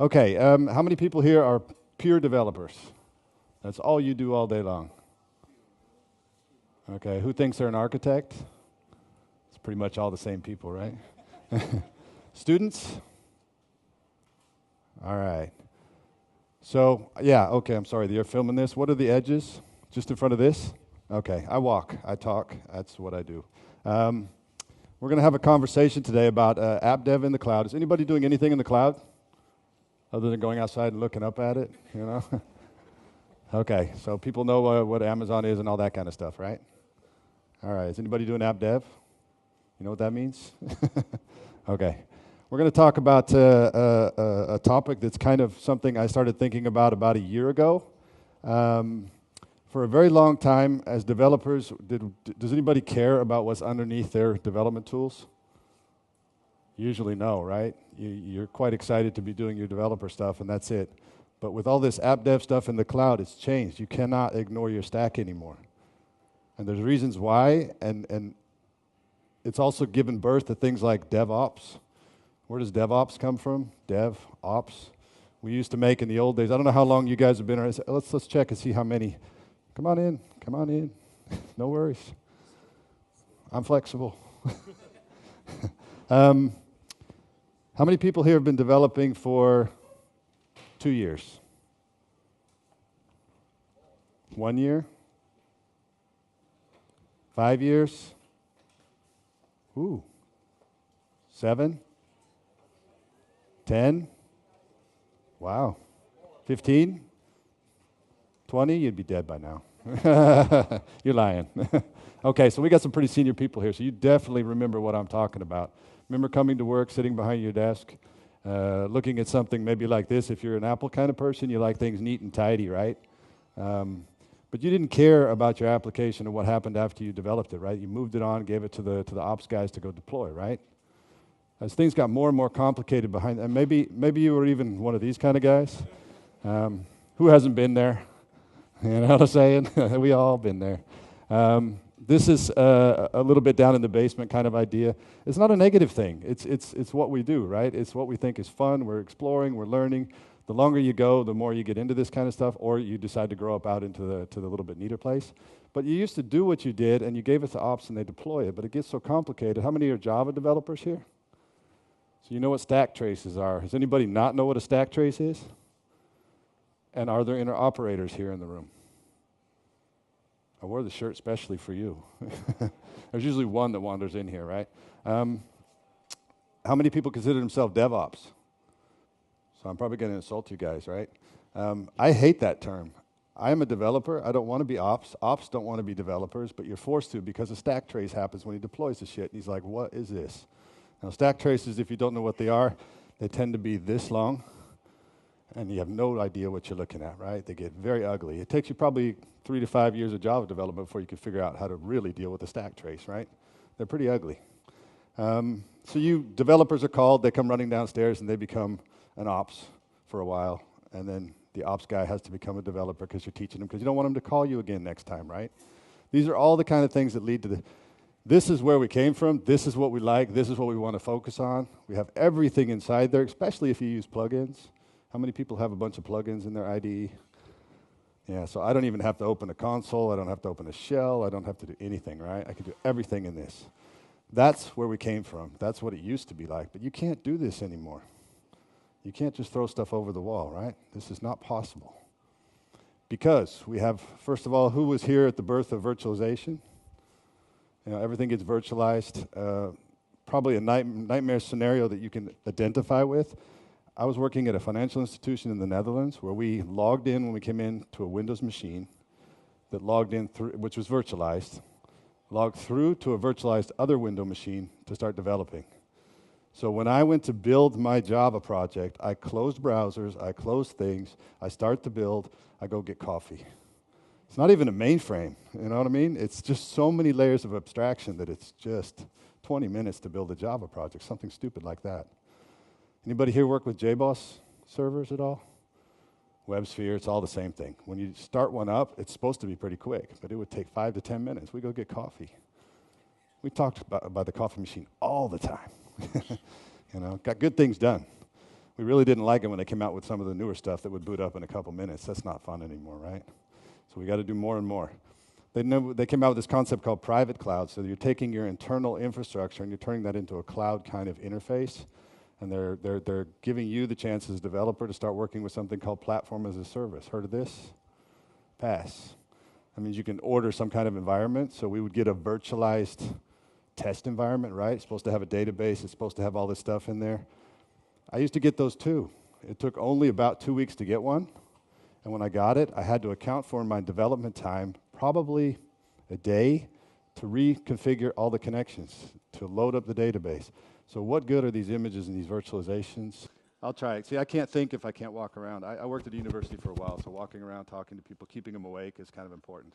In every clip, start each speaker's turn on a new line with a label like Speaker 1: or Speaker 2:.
Speaker 1: Okay, how many people here are pure developers? That's all you do all day long. Okay, who thinks they're an architect? It's pretty much all the same people, right? Students? All right. So, yeah, okay, I'm sorry, you're filming this. What are the edges? Just in front of this? Okay, I walk, I talk, that's what I do. We're going to have a conversation today about app dev in the cloud. Is anybody doing anything in the cloud other than going outside and looking up at it, you know? Okay, so people know what Amazon is and all that kind of stuff, right? All right, is anybody doing app dev? You know what that means? Okay. We're going to talk about a topic that's kind of something I started thinking about a year ago. For a very long time, as developers, does anybody care about what's underneath their development tools? Usually no, right? You're quite excited to be doing your developer stuff, and that's it. But with all this app dev stuff in the cloud, it's changed. You cannot ignore your stack anymore. And there's reasons why, and it's also given birth to things like DevOps. Where does DevOps come from? DevOps. We used to make in the old days. I don't know how long you guys have been around. Let's check and see how many. Come on in. No worries. I'm flexible. How many people here have been developing for 2 years? 1 year? 5 years? Ooh. 7? 10? Wow. 15? 20? You'd be dead by now. You're lying. Okay, so we got some pretty senior people here, so you definitely remember what I'm talking about. Remember coming to work, sitting behind your desk, looking at something maybe like this. If you're an Apple kind of person, you like things neat and tidy, right? But you didn't care about your application and what happened after you developed it, right? You moved it on, gave it to the ops guys to go deploy, right? As things got more and more complicated behind, and maybe you were even one of these kind of guys. Who hasn't been there? You know what I'm saying? We all been there. This is a little bit down in the basement kind of idea. It's not a negative thing. It's what we do, right? It's what we think is fun. We're exploring. We're learning. The longer you go, the more you get into this kind of stuff, or you decide to grow up out into the little bit neater place. But you used to do what you did, and you gave it to ops, and they deploy it. But it gets so complicated. How many are Java developers here? So you know what stack traces are. Does anybody not know what a stack trace is? And are there interoperators here in the room? I wore the shirt specially for you. There's usually one that wanders in here, right? How many people consider themselves DevOps? So I'm probably going to insult you guys, right? I hate that term. I am a developer. I don't want to be ops. Ops don't want to be developers, but you're forced to because a stack trace happens when he deploys the shit. And he's like, what is this? Now, stack traces, if you don't know what they are, they tend to be this long, and you have no idea what you're looking at, right? They get very ugly. It takes you probably 3 to 5 years of Java development before you can figure out how to really deal with a stack trace, right? They're pretty ugly. So you developers are called, they come running downstairs, and they become an ops for a while, and then the ops guy has to become a developer because you're teaching them, because you don't want them to call you again next time, right? These are all the kind of things that lead to this is where we came from, this is what we like, this is what we want to focus on. We have everything inside there, especially if you use plugins. How many people have a bunch of plugins in their IDE? Yeah, so I don't even have to open a console, I don't have to open a shell, I don't have to do anything, right? I can do everything in this. That's where we came from. That's what it used to be like, but you can't do this anymore. You can't just throw stuff over the wall, right? This is not possible. Because we have, first of all, who was here at the birth of virtualization? You know, everything gets virtualized. Probably a nightmare scenario that you can identify with. I was working at a financial institution in the Netherlands where we logged in when we came in to a Windows machine that logged in through, which was virtualized, logged through to a virtualized other window machine to start developing. So when I went to build my Java project, I closed browsers, I closed things, I start to build, I go get coffee. It's not even a mainframe, you know what I mean? It's just so many layers of abstraction that it's just 20 minutes to build a Java project, something stupid like that. Anybody here work with JBoss servers at all? WebSphere, it's all the same thing. When you start one up, it's supposed to be pretty quick, but it would take 5 to 10 minutes. We go get coffee. We talked about the coffee machine all the time. You know, got good things done. We really didn't like it when they came out with some of the newer stuff that would boot up in a couple minutes. That's not fun anymore, right? So we got to do more and more. They came out with this concept called private cloud. So you're taking your internal infrastructure and you're turning that into a cloud kind of interface. And they're giving you the chance as a developer to start working with something called platform as a service. Heard of this? PaaS. That means you can order some kind of environment. So we would get a virtualized test environment, right? It's supposed to have a database. It's supposed to have all this stuff in there. I used to get those too. It took only about 2 weeks to get one. And when I got it, I had to account for in my development time probably a day to reconfigure all the connections, to load up the database. So what good are these images and these virtualizations? I'll try it. See, I can't think if I can't walk around. I worked at a university for a while, so walking around, talking to people, keeping them awake is kind of important.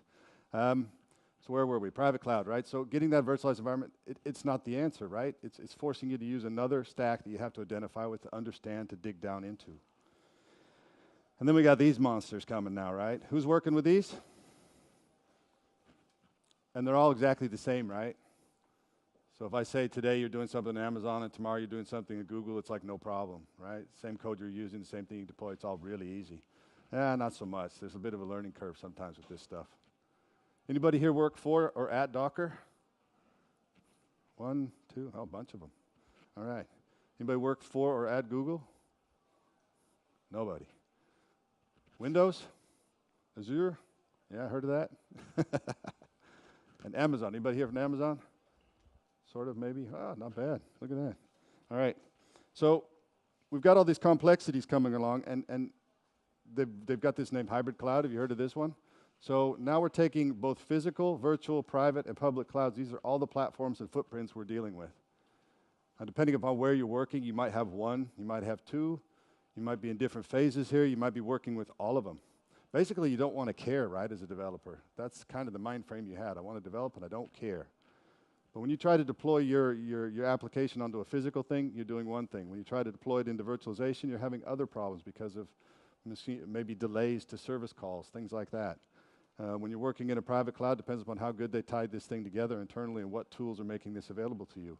Speaker 1: So where were we? Private cloud, right? So getting that virtualized environment, it's not the answer, right? It's forcing you to use another stack that you have to identify with, to understand, to dig down into. And then we got these monsters coming now, right? Who's working with these? And they're all exactly the same, right? So if I say today you're doing something on Amazon and tomorrow you're doing something at Google, it's like no problem, right? Same code you're using, the same thing you deploy, it's all really easy. Not so much. There's a bit of a learning curve sometimes with this stuff. Anybody here work for or at Docker? 1, 2, oh, a bunch of them. All right. Anybody work for or at Google? Nobody. Windows? Azure? Yeah, heard of that? And Amazon. Anybody here from Amazon? Sort of, maybe. Ah, not bad. Look at that. All right. So we've got all these complexities coming along, and they've got this name hybrid cloud. Have you heard of this one? So now we're taking both physical, virtual, private, and public clouds. These are all the platforms and footprints we're dealing with. Now, depending upon where you're working, you might have one, you might have two, you might be in different phases here, you might be working with all of them. Basically, you don't want to care, right, as a developer. That's kind of the mind frame you had. I want to develop and I don't care. But when you try to deploy your application onto a physical thing, you're doing one thing. When you try to deploy it into virtualization, you're having other problems because of maybe delays to service calls, things like that. When you're working in a private cloud, depends upon how good they tied this thing together internally and what tools are making this available to you.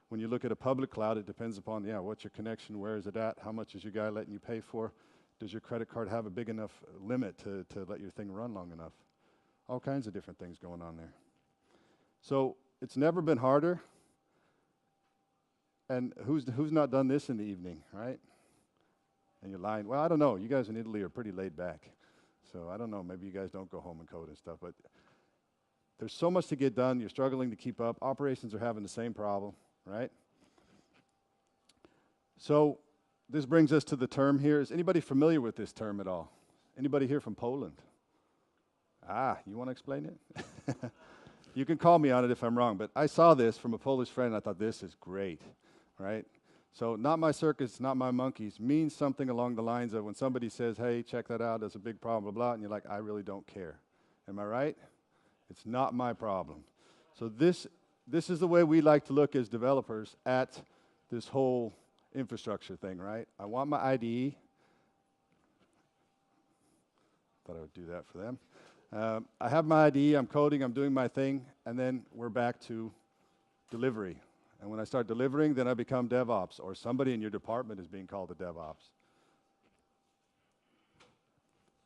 Speaker 1: When you look at a public cloud, it depends upon, what's your connection, where is it at, how much is your guy letting you pay for, does your credit card have a big enough limit to let your thing run long enough? All kinds of different things going on there. So it's never been harder. And who's not done this in the evening, right? And you're lying. Well, I don't know. You guys in Italy are pretty laid back. So I don't know. Maybe you guys don't go home and code and stuff. But there's so much to get done. You're struggling to keep up. Operations are having the same problem, right? So this brings us to the term here. Is anybody familiar with this term at all? Anybody here from Poland? Ah, you want to explain it? You can call me on it if I'm wrong, but I saw this from a Polish friend, and I thought, this is great, right? So not my circus, not my monkeys means something along the lines of when somebody says, hey, check that out, there's a big problem, blah, blah, and you're like, I really don't care. Am I right? It's not my problem. So this is the way we like to look as developers at this whole infrastructure thing, right? I want my IDE. Thought I would do that for them. I have my IDE, I'm coding, I'm doing my thing, and then we're back to delivery. And when I start delivering, then I become DevOps, or somebody in your department is being called a DevOps.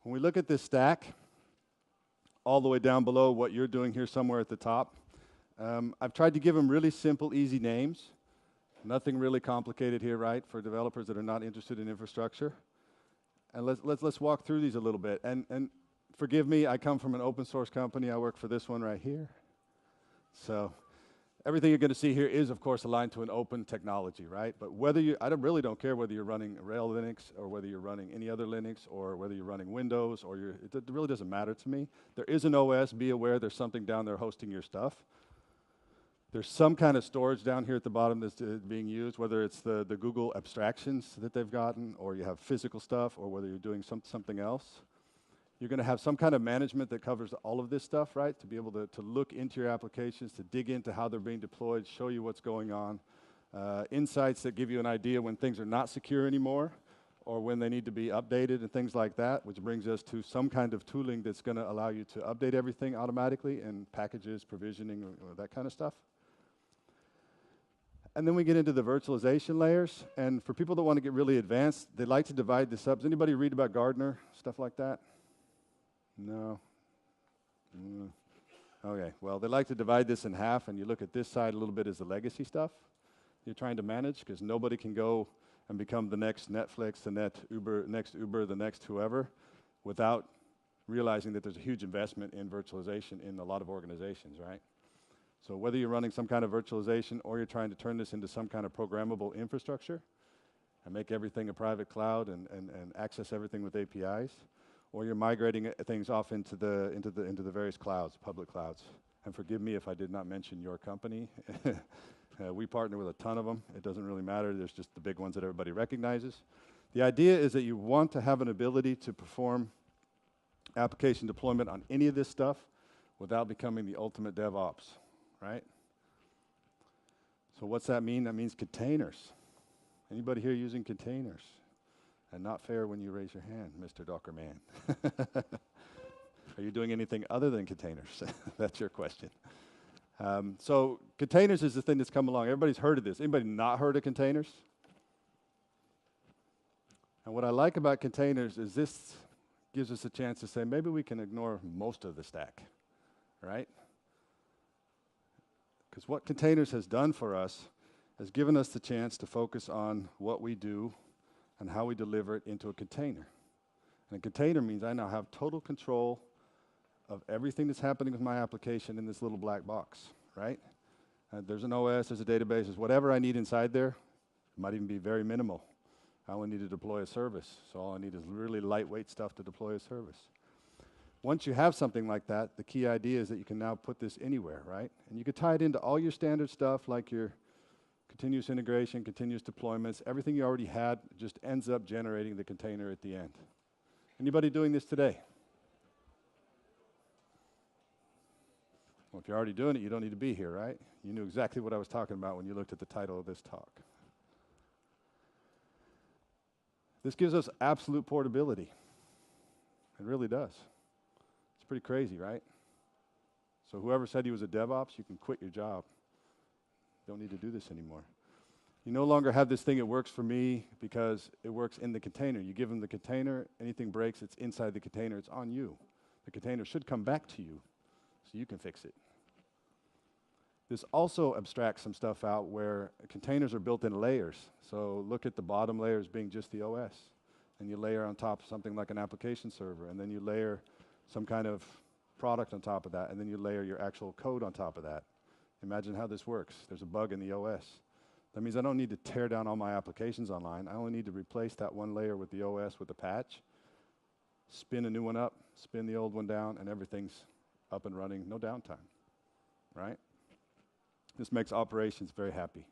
Speaker 1: When we look at this stack, all the way down below what you're doing here somewhere at the top, I've tried to give them really simple, easy names. Nothing really complicated here, right, for developers that are not interested in infrastructure. And let's walk through these a little bit. And forgive me, I come from an open source company. I work for this one right here. So everything you're going to see here is, of course, aligned to an open technology, right? But I really don't care whether you're running Rail Linux or whether you're running any other Linux or whether you're running Windows or it really doesn't matter to me. There is an OS. Be aware there's something down there hosting your stuff. There's some kind of storage down here at the bottom that's being used, whether it's the Google abstractions that they've gotten, or you have physical stuff, or whether you're doing something else. You're going to have some kind of management that covers all of this stuff, right? To be able to look into your applications, to dig into how they're being deployed, show you what's going on. Insights that give you an idea when things are not secure anymore, or when they need to be updated and things like that, which brings us to some kind of tooling that's going to allow you to update everything automatically, and packages, provisioning, or that kind of stuff. And then we get into the virtualization layers. And for people that want to get really advanced, they like to divide this up. Does anybody read about Gardner, stuff like that? No? Okay, well, they like to divide this in half, and you look at this side a little bit as the legacy stuff you're trying to manage, because nobody can go and become the next Netflix, the next Uber, the next whoever, without realizing that there's a huge investment in virtualization in a lot of organizations, right? So whether you're running some kind of virtualization or you're trying to turn this into some kind of programmable infrastructure and make everything a private cloud and access everything with APIs, or you're migrating things off into the various clouds, public clouds. And forgive me if I did not mention your company. We partner with a ton of them. It doesn't really matter. There's just the big ones that everybody recognizes. The idea is that you want to have an ability to perform application deployment on any of this stuff without becoming the ultimate DevOps, right? So what's that mean? That means containers. Anybody here using containers? And not fair when you raise your hand, Mr. Docker man. Are you doing anything other than containers? That's your question. So containers is the thing that's come along. Everybody's heard of this. Anybody not heard of containers? And what I like about containers is this gives us a chance to say maybe we can ignore most of the stack, right? Because what containers has done for us has given us the chance to focus on what we do and how we deliver it into a container. And a container means I now have total control of everything that's happening with my application in this little black box, right? There's an OS, there's a database, there's whatever I need inside there. It might even be very minimal. I only need to deploy a service, so all I need is really lightweight stuff to deploy a service. Once you have something like that, the key idea is that you can now put this anywhere, right? And you could tie it into all your standard stuff like your continuous integration, continuous deployments, everything you already had just ends up generating the container at the end. Anybody doing this today? Well, if you're already doing it, you don't need to be here, right? You knew exactly what I was talking about when you looked at the title of this talk. This gives us absolute portability. It really does. It's pretty crazy, right? So whoever said he was a DevOps, you can quit your job. Don't need to do this anymore. You no longer have this thing, it works for me because it works in the container. You give them the container, anything breaks, it's inside the container, it's on you. The container should come back to you so you can fix it. This also abstracts some stuff out where containers are built in layers. So look at the bottom layer as being just the OS. And you layer on top something like an application server, and then you layer some kind of product on top of that, and then you layer your actual code on top of that. Imagine how this works. There's a bug in the OS. That means I don't need to tear down all my applications online. I only need to replace that one layer with the OS with a patch, spin a new one up, spin the old one down, and everything's up and running, no downtime, right? This makes operations very happy.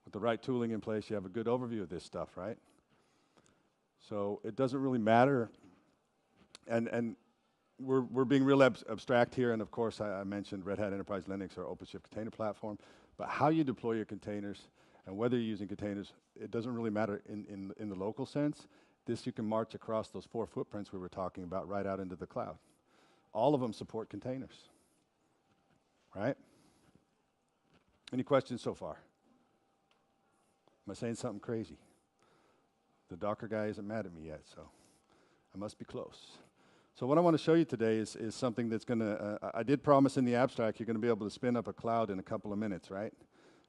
Speaker 1: With the right tooling in place, you have a good overview of this stuff, right? So it doesn't really matter. And we're being real abstract here, and of course I mentioned Red Hat Enterprise Linux or OpenShift Container Platform, but how you deploy your containers and whether you're using containers, it doesn't really matter in the local sense. This you can march across those 4 footprints we were talking about right out into the cloud. All of them support containers, right? Any questions so far? Am I saying something crazy? The Docker guy isn't mad at me yet, so I must be close. So what I want to show you today is something that's going to, I did promise in the abstract you're going to be able to spin up a cloud in a couple of minutes, right?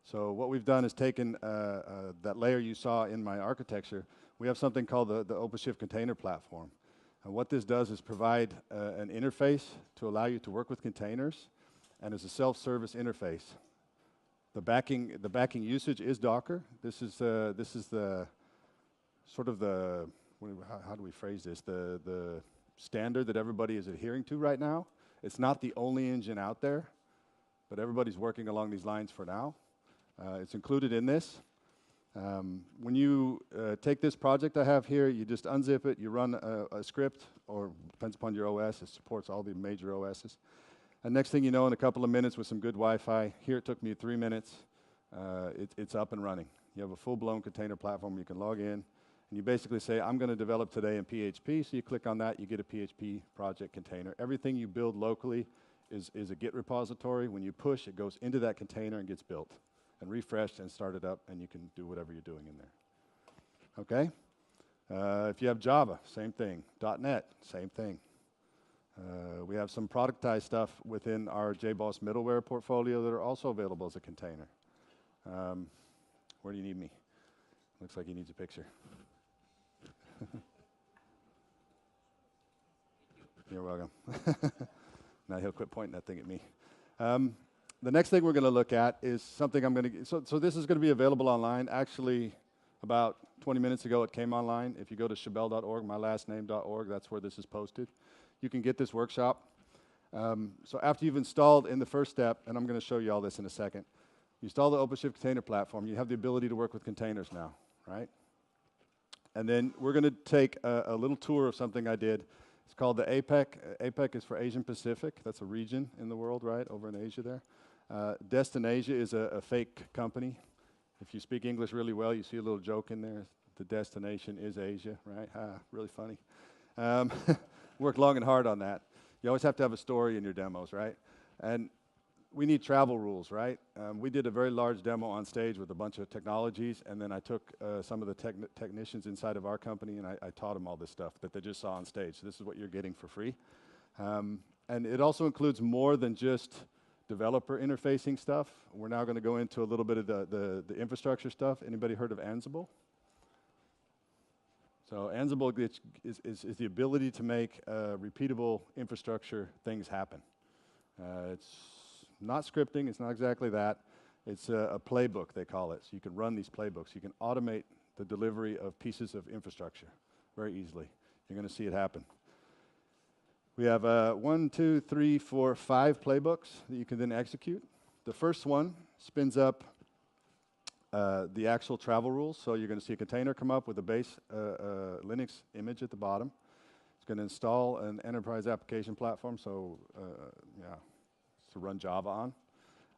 Speaker 1: So what we've done is taken that layer you saw in my architecture. We have something called the OpenShift Container Platform. And what this does is provide an interface to allow you to work with containers, and as a self-service interface. The backing usage is Docker. This is the sort of the, how do we phrase this? The standard that everybody is adhering to right now. It's not the only engine out there, but everybody's working along these lines for now. It's included in this. When you take this project I have here, you just unzip it, you run a script, or depends upon your OS, it supports all the major OSs. And next thing you know, in a couple of minutes with some good Wi-Fi, here it took me 3 minutes, it's up and running. You have a full-blown container platform where you can log in, and you basically say, I'm going to develop today in PHP, so you click on that, you get a PHP project container. Everything you build locally is a Git repository. When you push, it goes into that container and gets built. and refresh and start it up, and you can do whatever you're doing in there. Okay? If you have Java, same thing. .NET, same thing. We have some productized stuff within our JBoss middleware portfolio that are also available as a container. Where do you need me? Looks like he needs a picture. You're welcome. Now he'll quit pointing that thing at me. The next thing we're going to look at is something I'm going to... So this is going to be available online. Actually, about 20 minutes ago it came online. If you go to schabell.org, mylastname.org, that's where this is posted. You can get this workshop. So after you've installed in the first step, and I'm going to show you all this in a second, you install the OpenShift container platform. You have the ability to work with containers now, right? And then we're going to take a little tour of something I did. It's called the APEC. APEC is for Asian Pacific. That's a region in the world, right, over in Asia there. Destinasia is a fake company. If you speak English really well, you see a little joke in there. The destination is Asia, right? Really funny. Worked long and hard on that. You always have to have a story in your demos, right? And we need travel rules, right? We did a very large demo on stage with a bunch of technologies, and then I took some of the technicians inside of our company, and I taught them all this stuff that they just saw on stage. So this is what you're getting for free. And it also includes more than just developer interfacing stuff. We're now going to go into a little bit of the infrastructure stuff. Anybody heard of Ansible? So Ansible is the ability to make repeatable infrastructure things happen. It's not scripting, it's not exactly that. It's a playbook, they call it. So you can run these playbooks. You can automate the delivery of pieces of infrastructure very easily. You're going to see it happen. We have 5 playbooks that you can then execute. The first one spins up the actual travel rules. So you're going to see a container come up with a base Linux image at the bottom. It's going to install an enterprise application platform, so to run Java on.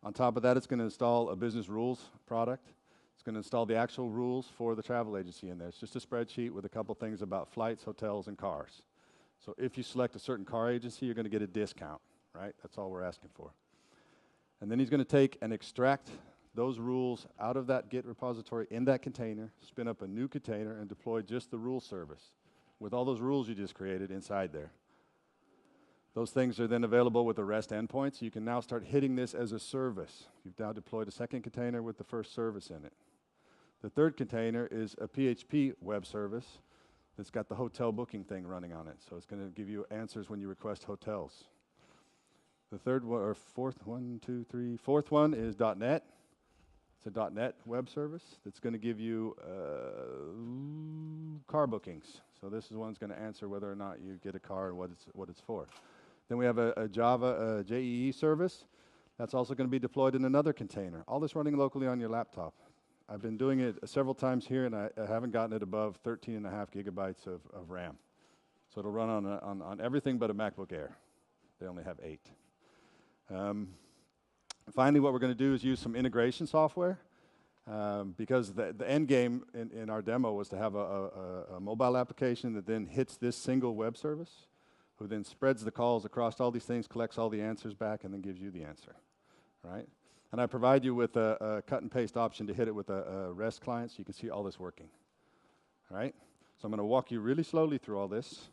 Speaker 1: On top of that, it's going to install a business rules product. It's going to install the actual rules for the travel agency in there. It's just a spreadsheet with a couple things about flights, hotels, and cars. So if you select a certain car agency, you're going to get a discount, right? That's all we're asking for. And then he's going to take and extract those rules out of that Git repository in that container, spin up a new container, and deploy just the rule service with all those rules you just created inside there. Those things are then available with the REST endpoints. You can now start hitting this as a service. You've now deployed a second container with the first service in it. The third container is a PHP web service that's got the hotel booking thing running on it. So it's going to give you answers when you request hotels. The third one, or fourth one is .NET. It's a .NET web service that's going to give you car bookings. So this is one that's going to answer whether or not you get a car and what it's for. Then we have a Java JEE service. That's also going to be deployed in another container. All this running locally on your laptop. I've been doing it several times here, and I haven't gotten it above 13.5 gigabytes of RAM. So it'll run on everything but a MacBook Air. They only have 8. Finally, what we're going to do is use some integration software because the end game in our demo was to have a mobile application that then hits this single web service, who then spreads the calls across all these things, collects all the answers back, and then gives you the answer, right? And I provide you with a cut and paste option to hit it with a REST client so you can see all this working, all right? So I'm going to walk you really slowly through all this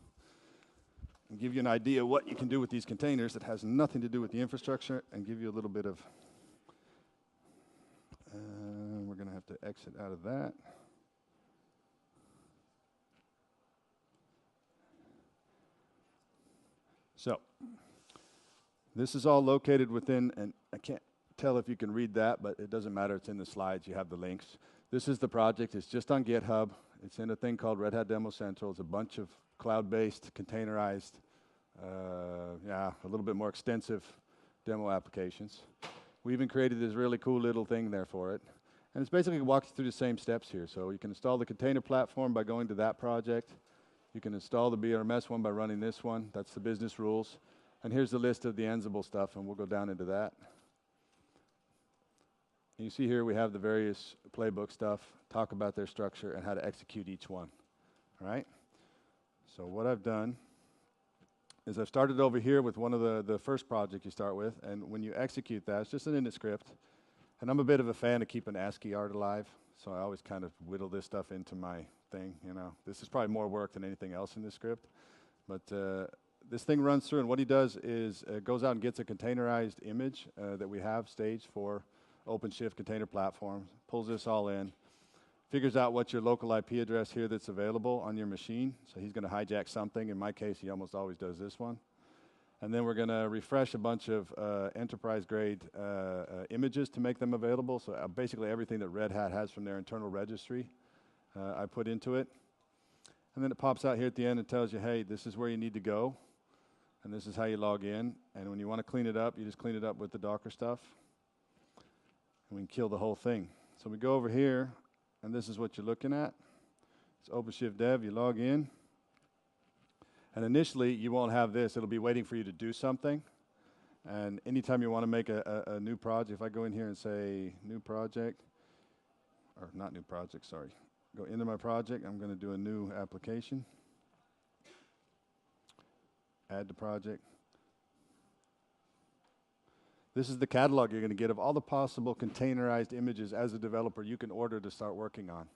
Speaker 1: and give you an idea of what you can do with these containers that has nothing to do with the infrastructure, and give you a little bit of, we're going to have to exit out of that. So this is all located within, and I can't tell if you can read that, but it doesn't matter. It's in the slides. You have the links. This is the project. It's just on GitHub. It's in a thing called Red Hat Demo Central. It's a bunch of cloud-based, containerized, a little bit more extensive demo applications. We even created this really cool little thing there for it. And it's basically walks through the same steps here. So you can install the container platform by going to that project. You can install the BRMS one by running this one. That's the business rules. And here's the list of the Ansible stuff, and we'll go down into that. And you see here we have the various playbook stuff, talk about their structure, and how to execute each one. All right? So what I've done is I've started over here with one of the first project you start with, and when you execute that, it's just an init script. And I'm a bit of a fan of keeping ASCII art alive, so I always kind of whittle this stuff into my thing, you know. This is probably more work than anything else in this script. But this thing runs through, and what he does is goes out and gets a containerized image that we have staged for OpenShift container platform, pulls this all in, figures out what your local IP address here that's available on your machine. So he's going to hijack something. In my case, he almost always does this one. And then we're going to refresh a bunch of enterprise-grade images to make them available. So basically everything that Red Hat has from their internal registry, I put into it. And then it pops out here at the end and tells you, hey, this is where you need to go. And this is how you log in. And when you want to clean it up, you just clean it up with the Docker stuff. And we can kill the whole thing. So we go over here, and this is what you're looking at. It's OpenShift Dev. You log in. And initially, you won't have this. It'll be waiting for you to do something. And anytime you want to make a new project, if I go in here and say new project, or not new project, sorry. Go into my project. I'm going to do a new application. Add to project. This is the catalog you're going to get of all the possible containerized images as a developer you can order to start working on.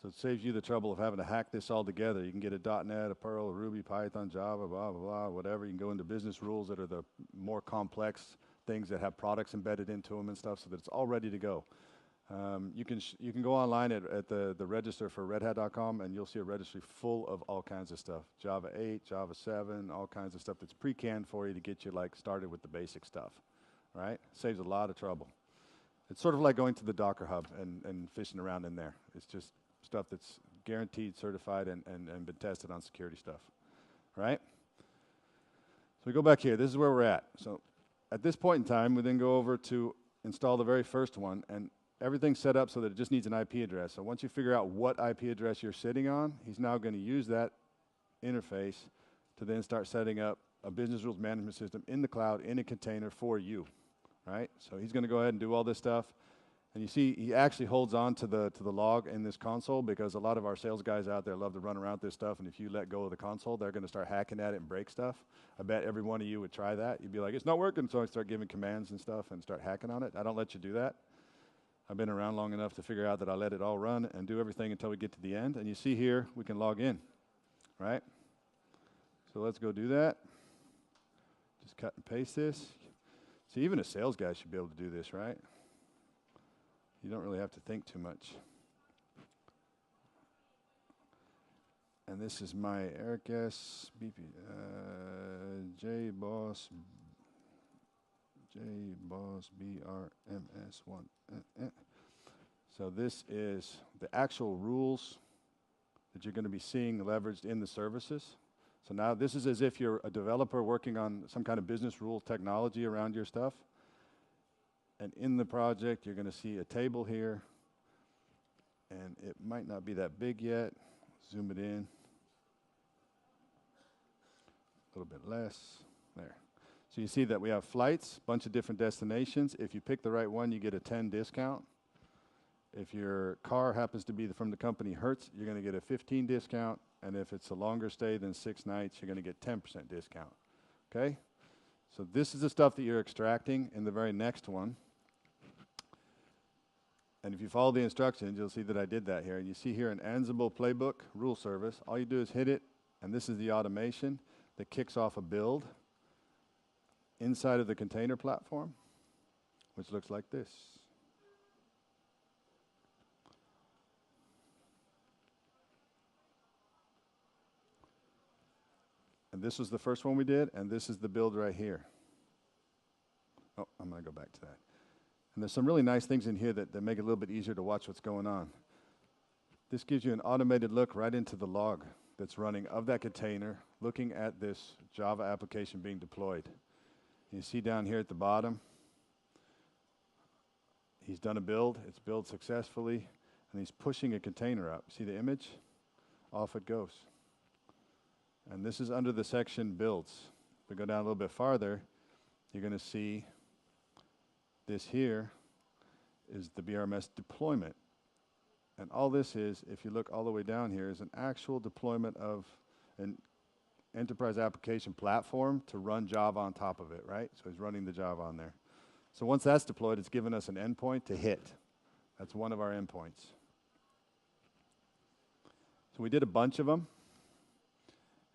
Speaker 1: So it saves you the trouble of having to hack this all together. You can get a .NET, a Perl, a Ruby, Python, Java, blah, blah, blah, whatever. You can go into business rules that are the more complex things that have products embedded into them and stuff so that it's all ready to go. You can go online at the register for redhat.com and you'll see a registry full of all kinds of stuff. Java 8, Java 7, all kinds of stuff that's pre-canned for you to get you like started with the basic stuff, right? Saves a lot of trouble. It's sort of like going to the Docker Hub and fishing around in there. It's just stuff that's guaranteed, certified, and been tested on security stuff, right? So we go back here. This is where we're at. So at this point in time, we then go over to install the very first one, and everything's set up so that it just needs an IP address. So once you figure out what IP address you're sitting on, he's now going to use that interface to then start setting up a business rules management system in the cloud in a container for you, right? So he's going to go ahead and do all this stuff. And you see, he actually holds on to the log in this console because a lot of our sales guys out there love to run around this stuff, and if you let go of the console, they're going to start hacking at it and break stuff. I bet every one of you would try that. You'd be like, it's not working, so I start giving commands and stuff and start hacking on it. I don't let you do that. I've been around long enough to figure out that I let it all run and do everything until we get to the end. And you see here, we can log in, right? So let's go do that. Just cut and paste this. See, even a sales guy should be able to do this, right? You don't really have to think too much. And this is my Eric S. BP, JBoss BRMS1. So this is the actual rules that you're going to be seeing leveraged in the services. So now this is as if you're a developer working on some kind of business rule technology around your stuff. And in the project, you're going to see a table here. And it might not be that big yet. Zoom it in. A little bit less. There. So you see that we have flights, a bunch of different destinations. If you pick the right one, you get a 10 discount. If your car happens to be from the company Hertz, you're going to get a 15 discount. And if it's a longer stay than 6 nights, you're going to get 10% discount. Okay? So this is the stuff that you're extracting in the very next one. And if you follow the instructions, you'll see that I did that here. And you see here an Ansible playbook rule service. All you do is hit it, and this is the automation that kicks off a build inside of the container platform, which looks like this. And this was the first one we did, and this is the build right here. Oh, I'm going to go back to that. And there's some really nice things in here that make it a little bit easier to watch what's going on. This gives you an automated look right into the log that's running of that container, looking at this Java application being deployed. You see down here at the bottom, he's done a build, it's built successfully, and he's pushing a container up. See the image? Off it goes. And this is under the section builds. If we go down a little bit farther, you're going to see this here is the BRMS deployment. And all this is, if you look all the way down here, is an actual deployment of an enterprise application platform to run Java on top of it, right? So he's running the Java on there. So once that's deployed, it's given us an endpoint to hit. That's one of our endpoints. So we did a bunch of them.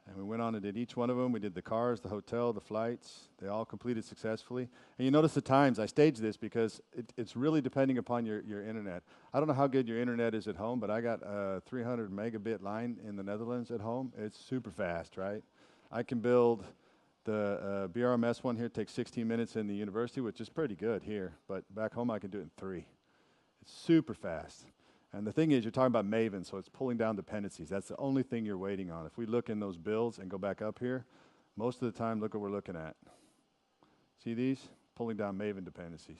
Speaker 1: And we went on and did each one of them. We did the cars, the hotel, the flights. They all completed successfully. And you notice the times. I staged this because it's really depending upon your internet. I don't know how good your internet is at home, but I got a 300 megabit line in the Netherlands at home. It's super fast, right? I can build the BRMS one here. It takes 16 minutes in the university, which is pretty good here. But back home, I can do it in 3. It's super fast. And the thing is, you're talking about Maven, so it's pulling down dependencies. That's the only thing you're waiting on. If we look in those builds and go back up here, most of the time, look what we're looking at. See these? Pulling down Maven dependencies.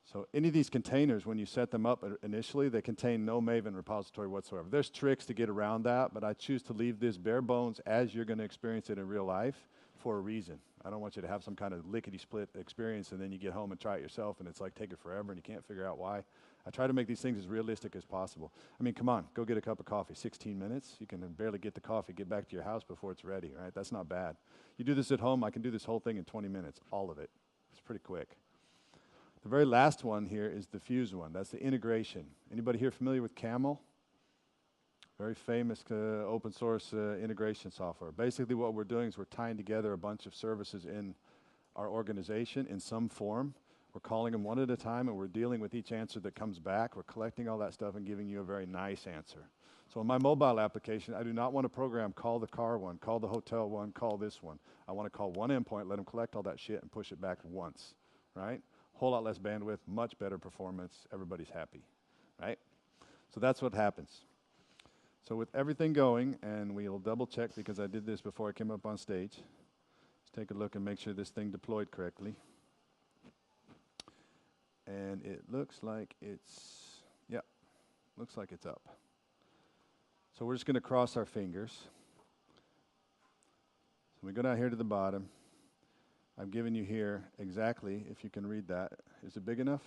Speaker 1: So any of these containers, when you set them up initially, they contain no Maven repository whatsoever. There's tricks to get around that, but I choose to leave this bare bones as you're going to experience it in real life for a reason. I don't want you to have some kind of lickety-split experience and then you get home and try it yourself and it's like take it forever and you can't figure out why. I try to make these things as realistic as possible. I mean, come on, go get a cup of coffee. 16 minutes, you can barely get the coffee, get back to your house before it's ready, right? That's not bad. You do this at home, I can do this whole thing in 20 minutes, all of it. It's pretty quick. The very last one here is the Fuse one. That's the integration. Anybody here familiar with Camel? Very famous open source integration software. Basically what we're doing is we're tying together a bunch of services in our organization in some form. We're calling them one at a time and we're dealing with each answer that comes back. We're collecting all that stuff and giving you a very nice answer. So in my mobile application, I do not want to program call the car one, call the hotel one, call this one. I want to call one endpoint, let them collect all that shit and push it back once, right? Whole lot less bandwidth, much better performance, everybody's happy, right? So that's what happens. So with everything going, and we'll double check because I did this before I came up on stage. Let's take a look and make sure this thing deployed correctly. And it looks like it's, yeah, looks like it's up. So we're just going to cross our fingers. So we go down here to the bottom. I've given you here exactly, if you can read that. Is it big enough?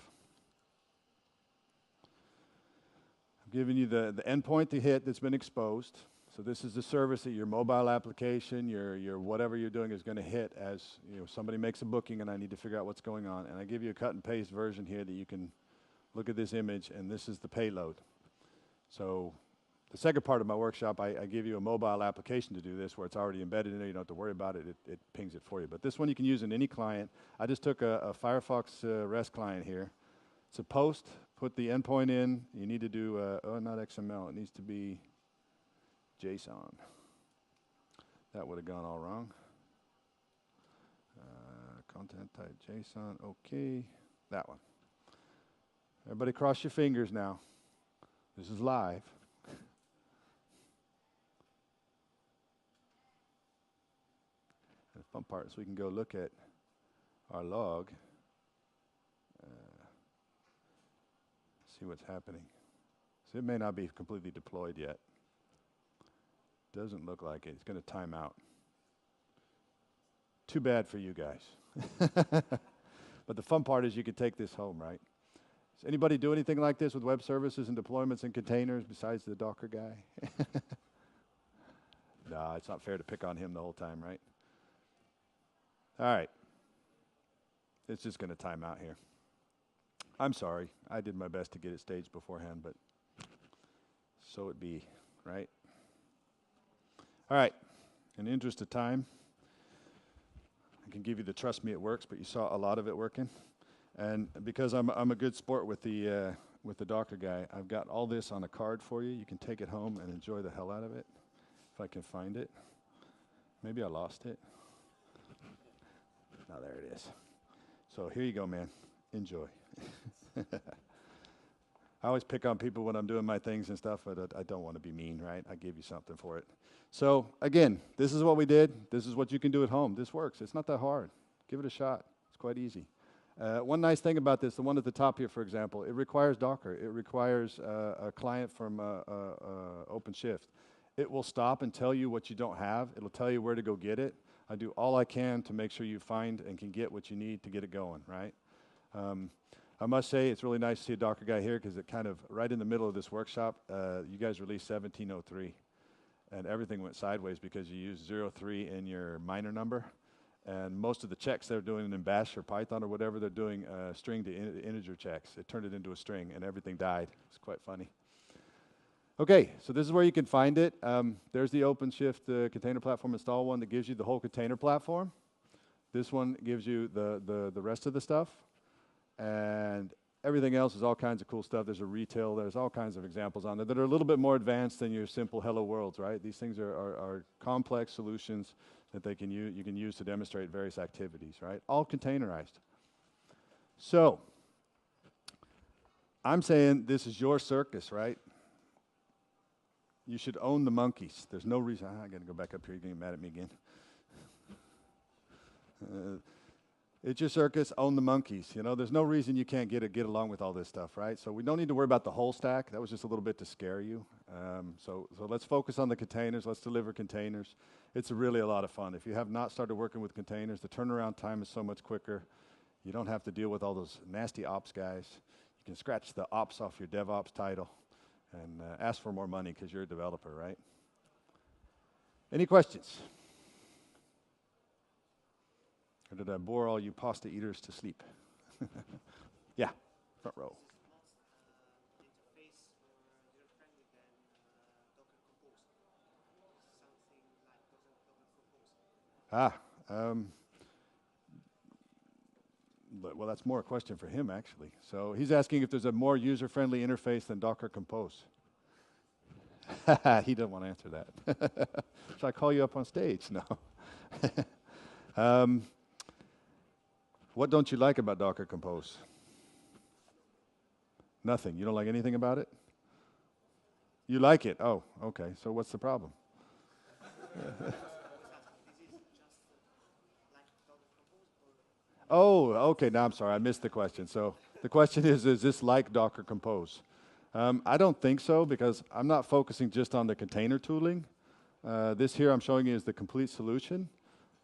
Speaker 1: I've given you the endpoint to hit that's been exposed. So this is the service that your mobile application, your whatever you're doing is going to hit as somebody makes a booking and I need to figure out what's going on. And I give you a cut and paste version here that you can look at this image and this is the payload. So the second part of my workshop, I give you a mobile application to do this where it's already embedded in there. You don't have to worry about it. It pings it for you. But this one you can use in any client. I just took a Firefox REST client here. It's a post. Put the endpoint in. You need to do, not XML. It needs to be JSON. That would have gone all wrong. Content type JSON. Okay. That one. Everybody cross your fingers now. This is live. The fun part is we can go look at our log, see what's happening. So it may not be completely deployed yet. Doesn't look like it. It's going to time out. Too bad for you guys. But the fun part is you could take this home, right? Does anybody do anything like this with web services and deployments and containers besides the Docker guy? No, it's not fair to pick on him the whole time, right? All right. It's just going to time out here. I'm sorry. I did my best to get it staged beforehand, but so it be, right? All right. In the interest of time, I can give you the trust me it works, but you saw a lot of it working. And because I'm a good sport with the Docker guy, I've got all this on a card for you. You can take it home and enjoy the hell out of it, if I can find it. Maybe I lost it. Oh, there it is. So here you go, man. Enjoy. I always pick on people when I'm doing my things and stuff, but I don't want to be mean, right? I gave you something for it. So again, this is what we did. This is what you can do at home. This works. It's not that hard. Give it a shot. It's quite easy. One nice thing about this, the one at the top here, for example, it requires Docker. It requires a client from OpenShift. It will stop and tell you what you don't have. It'll tell you where to go get it. I do all I can to make sure you find and can get what you need to get it going, right? I must say it's really nice to see a Docker guy here because it kind of, right in the middle of this workshop, you guys released 1703 and everything went sideways because you used 03 in your minor number And most of the checks they're doing in Bash or Python or whatever, they're doing string to integer checks. It turned it into a string, and everything died. It's quite funny. Okay, so this is where you can find it. There's the OpenShift container platform install one that gives you the whole container platform. This one gives you the rest of the stuff. And everything else is all kinds of cool stuff. There's a retail, there's all kinds of examples on there that are a little bit more advanced than your simple hello worlds, right? These things are complex solutions that you can use to demonstrate various activities, right? All containerized. So, I'm saying this is your circus, right? You should own the monkeys. There's no reason, I gotta go back up here, you're gonna get mad at me again. It's your circus, own the monkeys. You know, there's no reason you can't get along with all this stuff, right? So we don't need to worry about the whole stack. That was just a little bit to scare you. So let's focus on the containers. Let's deliver containers. It's really a lot of fun. If you have not started working with containers, the turnaround time is so much quicker. You don't have to deal with all those nasty ops guys. You can scratch the ops off your DevOps title and ask for more money because you're a developer, right? Any questions? Or did I bore all you pasta eaters to sleep? Yeah, front row. Well, that's more a question for him, actually. So he's asking if there's a more user-friendly interface than Docker Compose. He doesn't want to answer that. Should I call you up on stage? No. What don't you like about Docker Compose? Nothing. You don't like anything about it? You like it? Oh, okay. So what's the problem? Oh, okay. Now I'm sorry. I missed the question. So the question is this like Docker Compose? I don't think so because I'm not focusing just on the container tooling. This here I'm showing you is the complete solution.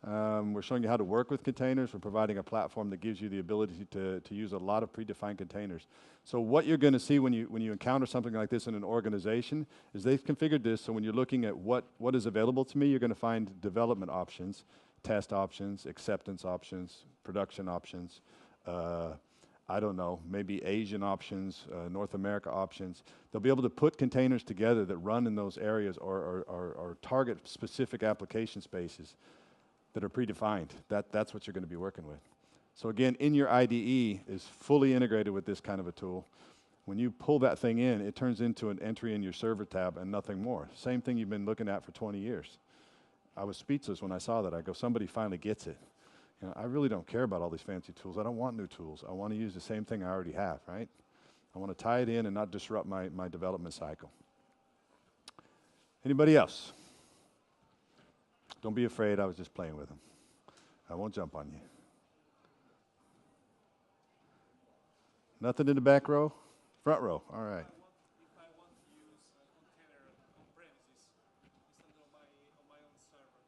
Speaker 1: We're showing you how to work with containers. We're providing a platform that gives you the ability to use a lot of predefined containers. So what you're going to see when you encounter something like this in an organization is they've configured this so when you're looking at what is available to me, you're going to find development options, test options, acceptance options, production options, I don't know, maybe Asian options, North America options. They'll be able to put containers together that run in those areas or target specific application spaces that are predefined. That's what you're going to be working with. So again, in your IDE is fully integrated with this kind of a tool. When you pull that thing in, it turns into an entry in your server tab and nothing more. Same thing you've been looking at for 20 years. I was speechless when I saw that. I go, somebody finally gets it. You know, I really don't care about all these fancy tools. I don't want new tools. I want to use the same thing I already have, right? I want to tie it in and not disrupt my development cycle. Anybody else? Don't be afraid, I was just playing with them. I won't jump on you. Nothing in the back row? Front row, all right.
Speaker 2: If I want to use a container on premises instead of on my own server,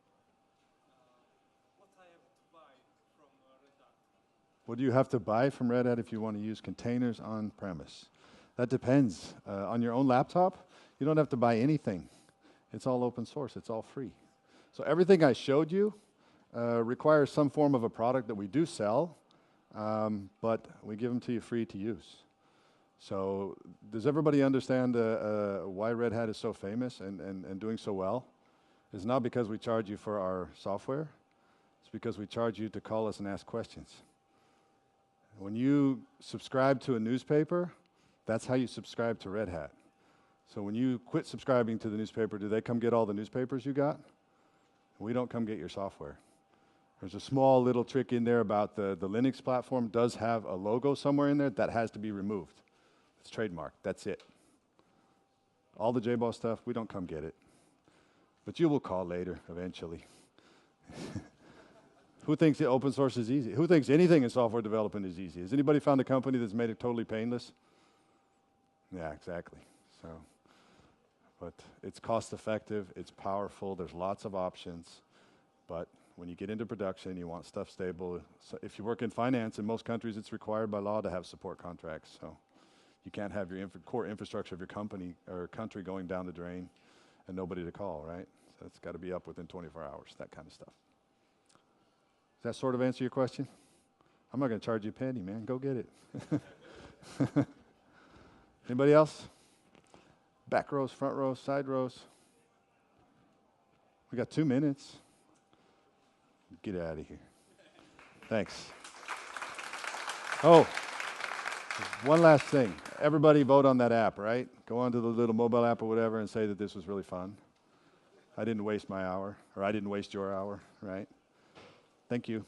Speaker 2: what I have to buy from Red Hat?
Speaker 1: What do you have to buy from Red Hat if you want to use containers on premise? That depends. On your own laptop, you don't have to buy anything. It's all open source, it's all free. So everything I showed you requires some form of a product that we do sell, but we give them to you free to use. So does everybody understand why Red Hat is so famous and doing so well? It's not because we charge you for our software. It's because we charge you to call us and ask questions. When you subscribe to a newspaper, that's how you subscribe to Red Hat. So when you quit subscribing to the newspaper, do they come get all the newspapers you got? We don't come get your software. There's a small little trick in there about the Linux platform does have a logo somewhere in there that has to be removed. It's trademarked, that's it. All the JBoss stuff, we don't come get it. But you will call later, eventually. Who thinks the open source is easy? Who thinks anything in software development is easy? Has anybody found a company that's made it totally painless? Yeah, exactly. So, but it's cost effective, it's powerful, there's lots of options, but when you get into production, you want stuff stable. So if you work in finance, in most countries, it's required by law to have support contracts. So you can't have your core infrastructure of your company or country going down the drain and nobody to call, right? So it's got to be up within 24 hours, that kind of stuff. that sort of answer your question? I'm not going to charge you a penny, man. Go get it. Anybody else? Back rows, front rows, side rows. We got 2 minutes. Get out of here. Thanks. Oh, one last thing. Everybody vote on that app, right? Go onto the little mobile app or whatever and say that this was really fun. I didn't waste my hour, or I didn't waste your hour, right? Thank you.